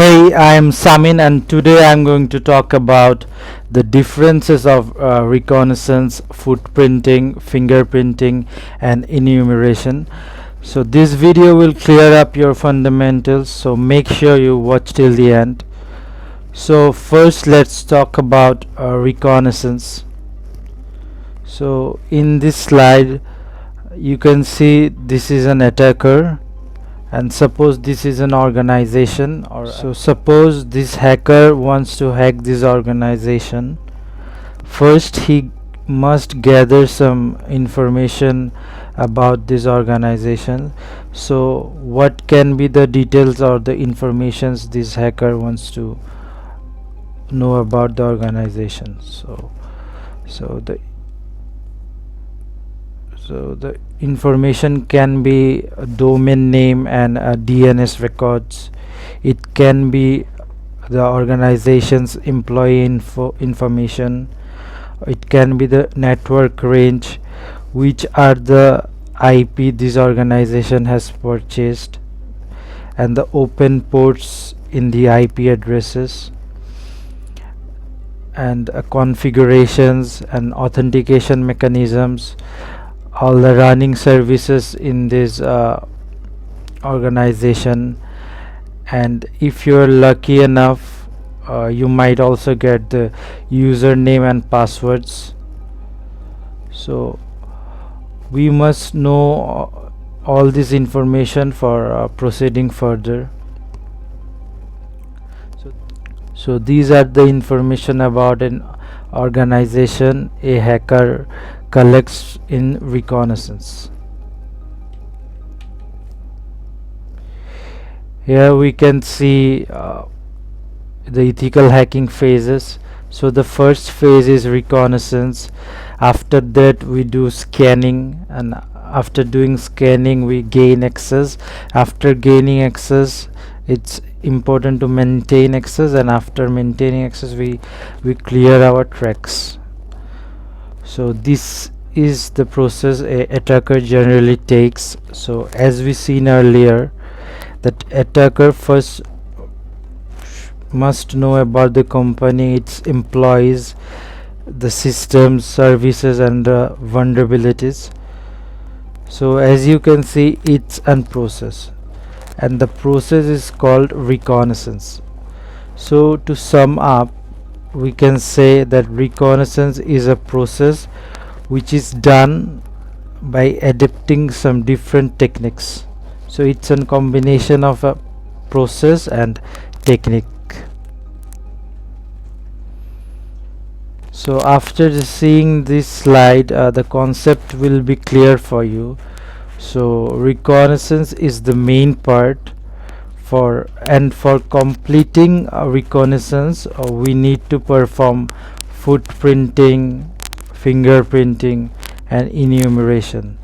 Hey, I'm Samin, and today I'm going to talk about the differences of reconnaissance, footprinting, fingerprinting, and enumeration. So, this video will clear up your fundamentals, so make sure you watch till the end. So, first, let's talk about reconnaissance. So, in this slide, you can see this is an attacker, and suppose this is an organization, or so suppose this hacker wants to hack this organization. First he must gather some information about this organization. So what can be the details or the informations this hacker wants to know about the organization? So the information can be a domain name and DNS records. It can be the organization's employee information. It can be the network range, which are the IP this organization has purchased, and the open ports in the IP addresses, and configurations and authentication mechanisms, all the running services in this organization. And if you're lucky enough, you might also get the username and passwords. So we must know all this information for proceeding further. So these are the information about an organization a hacker collects in reconnaissance. Here we can see the ethical hacking phases. So the first phase is reconnaissance. After that we do scanning, and after doing scanning we gain access. After gaining access, it's important to maintain access, and after maintaining access we clear our tracks. So this is the process a attacker generally takes. So as we seen earlier, that attacker first must know about the company, its employees, the systems, services, and the vulnerabilities. So as you can see, it's a process, and the process is called reconnaissance. So to sum up, we can say that reconnaissance is a process which is done by adapting some different techniques. So it's a combination of a process and technique. So after seeing this slide, the concept will be clear for you. So reconnaissance is the main part. For completing a reconnaissance, we need to perform footprinting, fingerprinting, and enumeration.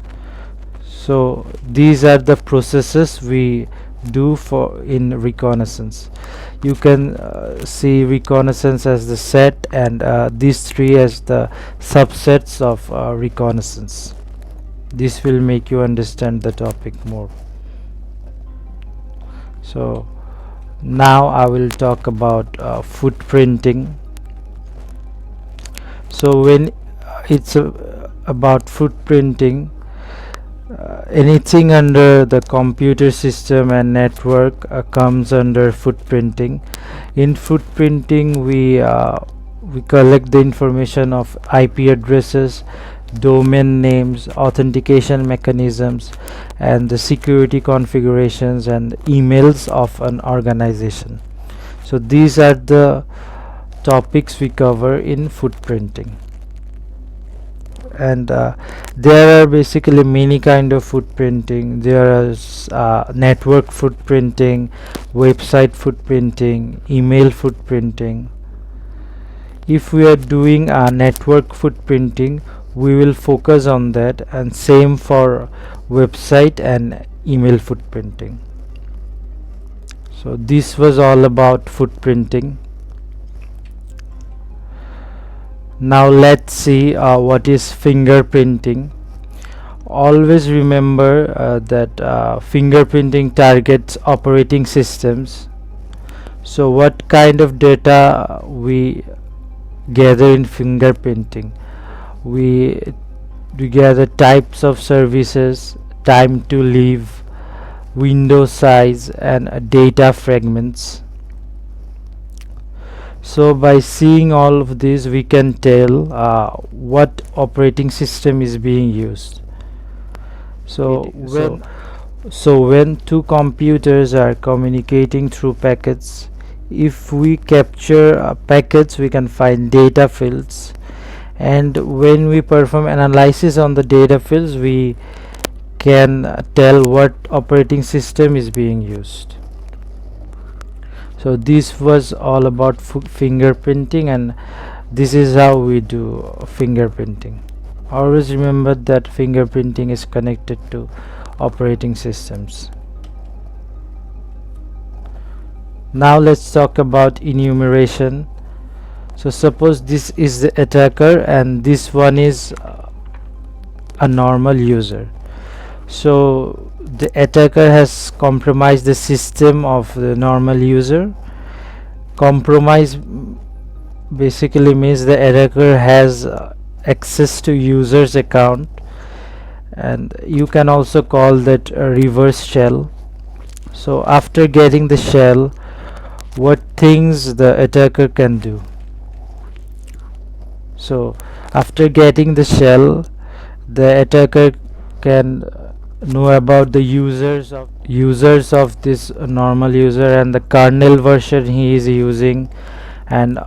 So these are the processes we do for in reconnaissance. You can see reconnaissance as the set, and these three as the subsets of reconnaissance. This will make you understand the topic more. So now I will talk about footprinting. So when it's about footprinting, anything under the computer system and network comes under footprinting. In footprinting, we collect the information of IP addresses, domain names, authentication mechanisms, and the security configurations and emails of an organization. So these are the topics we cover in footprinting. And there are basically many kind of footprinting. There is network footprinting, website footprinting, email footprinting. If we are doing network footprinting, we will focus on that, and same for website and email footprinting. So this was all about footprinting. Now let's see what is fingerprinting. Always remember that fingerprinting targets operating systems. So what kind of data we gather in fingerprinting? We gather types of services, time to leave, window size, and data fragments. So by seeing all of this, we can tell what operating system is being used. So when two computers are communicating through packets, if we capture packets, we can find data fields, and when we perform analysis on the data fields, we can tell what operating system is being used. So this was all about fingerprinting, and this is how we do fingerprinting. Always remember that fingerprinting is connected to operating systems. Now let's talk about enumeration. So suppose this is the attacker and this one is a normal user. So the attacker has compromised the system of the normal user. Compromise basically means the attacker has access to user's account, and you can also call that a reverse shell. So after getting the shell, what things the attacker can do? So after getting the shell, the attacker can know about the users of this normal user and the kernel version he is using, and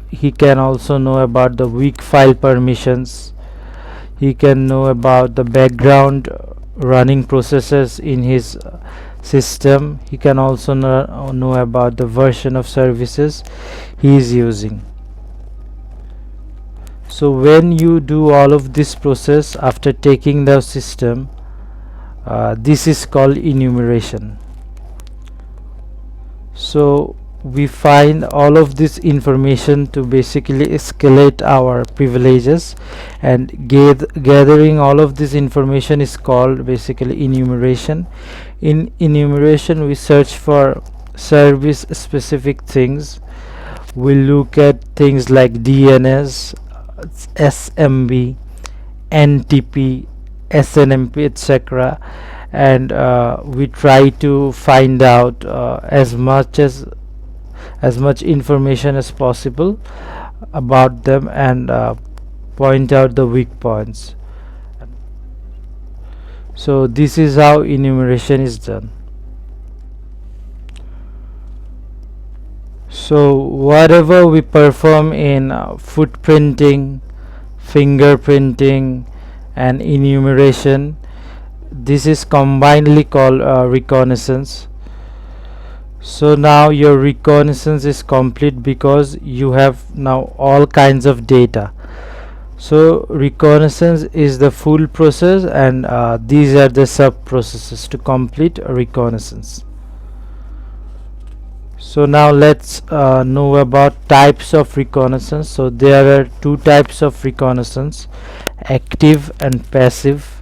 he can also know about the weak file permissions. He can know about the background running processes in his system. He can also know about the version of services he is using. So when you do all of this process after taking the system, this is called enumeration. So we find all of this information to basically escalate our privileges, and gathering all of this information is called basically enumeration. In enumeration, we search for service specific things. We look at things like DNS, SMB, NTP, SNMP, etc., and we try to find out as much information as possible about them, and point out the weak points. So this is how enumeration is done. So whatever we perform in footprinting, fingerprinting, and enumeration, this is combinedly called reconnaissance. So now your reconnaissance is complete because you have now all kinds of data. So reconnaissance is the full process, and these are the sub processes to complete reconnaissance. So now let's know about types of reconnaissance. So there are two types of reconnaissance: active and passive.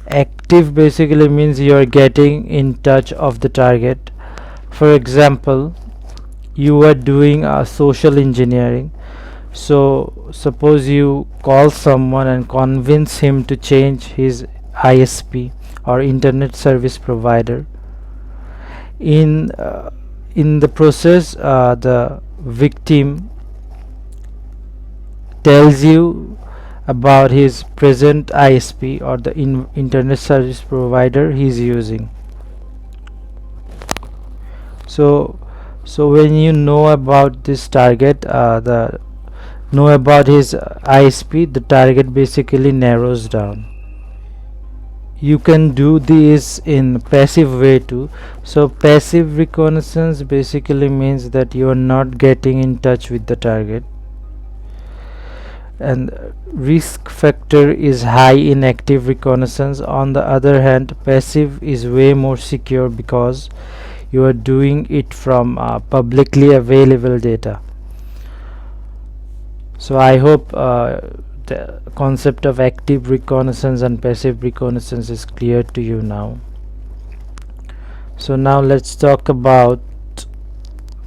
Active basically means you are getting in touch of the target. For example, you are doing social engineering. So suppose you call someone and convince him to change his ISP or internet service provider. In the process, the victim tells you about his present ISP or the internet service provider he is using. So when you know about this target, know about his ISP, the target basically narrows down. You can do this in passive way too. So passive reconnaissance basically means that you are not getting in touch with the target, and risk factor is high in active reconnaissance. On the other hand, passive is way more secure because you are doing it from publicly available data. So I hope the concept of active reconnaissance and passive reconnaissance is clear to you now. So now let's talk about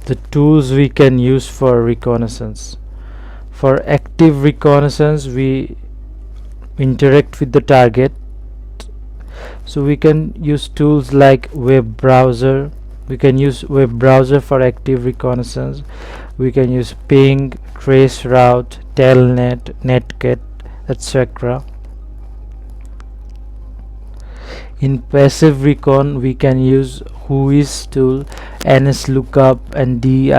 the tools we can use for reconnaissance. For active reconnaissance, we interact with the target, so we can use tools like web browser. We can use web browser for active reconnaissance. We can use ping, trace route, telnet, netcat, etc. In passive recon, we can use whois tool, nslookup, and dig,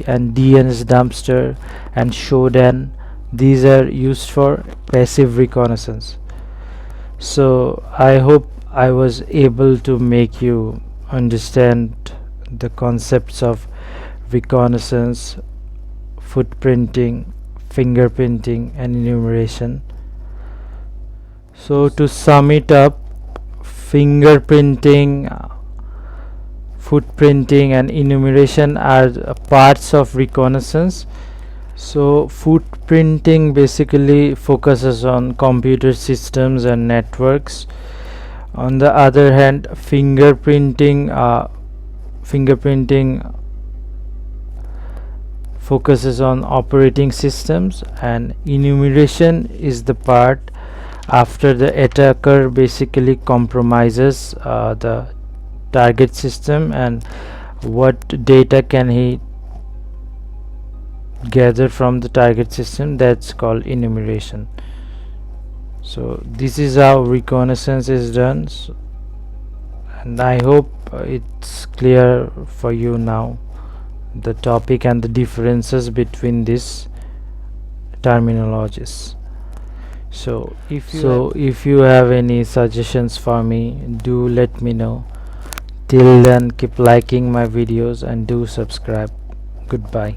and dns dumpster, and shodan. These are used for passive reconnaissance. So I hope I was able to make you understand the concepts of reconnaissance, footprinting, fingerprinting, and enumeration. So to sum it up, fingerprinting, footprinting, and enumeration are parts of reconnaissance. So footprinting basically focuses on computer systems and networks. On the other hand, fingerprinting focuses on operating systems, and enumeration is the part after the attacker basically compromises the target system, and what data can he gather from the target system. That's called enumeration. So this is how reconnaissance is done. And I hope it's clear for you now, the topic and the differences between these terminologies. So if you have any suggestions for me, do let me know. Till then, keep liking my videos and do subscribe. Goodbye.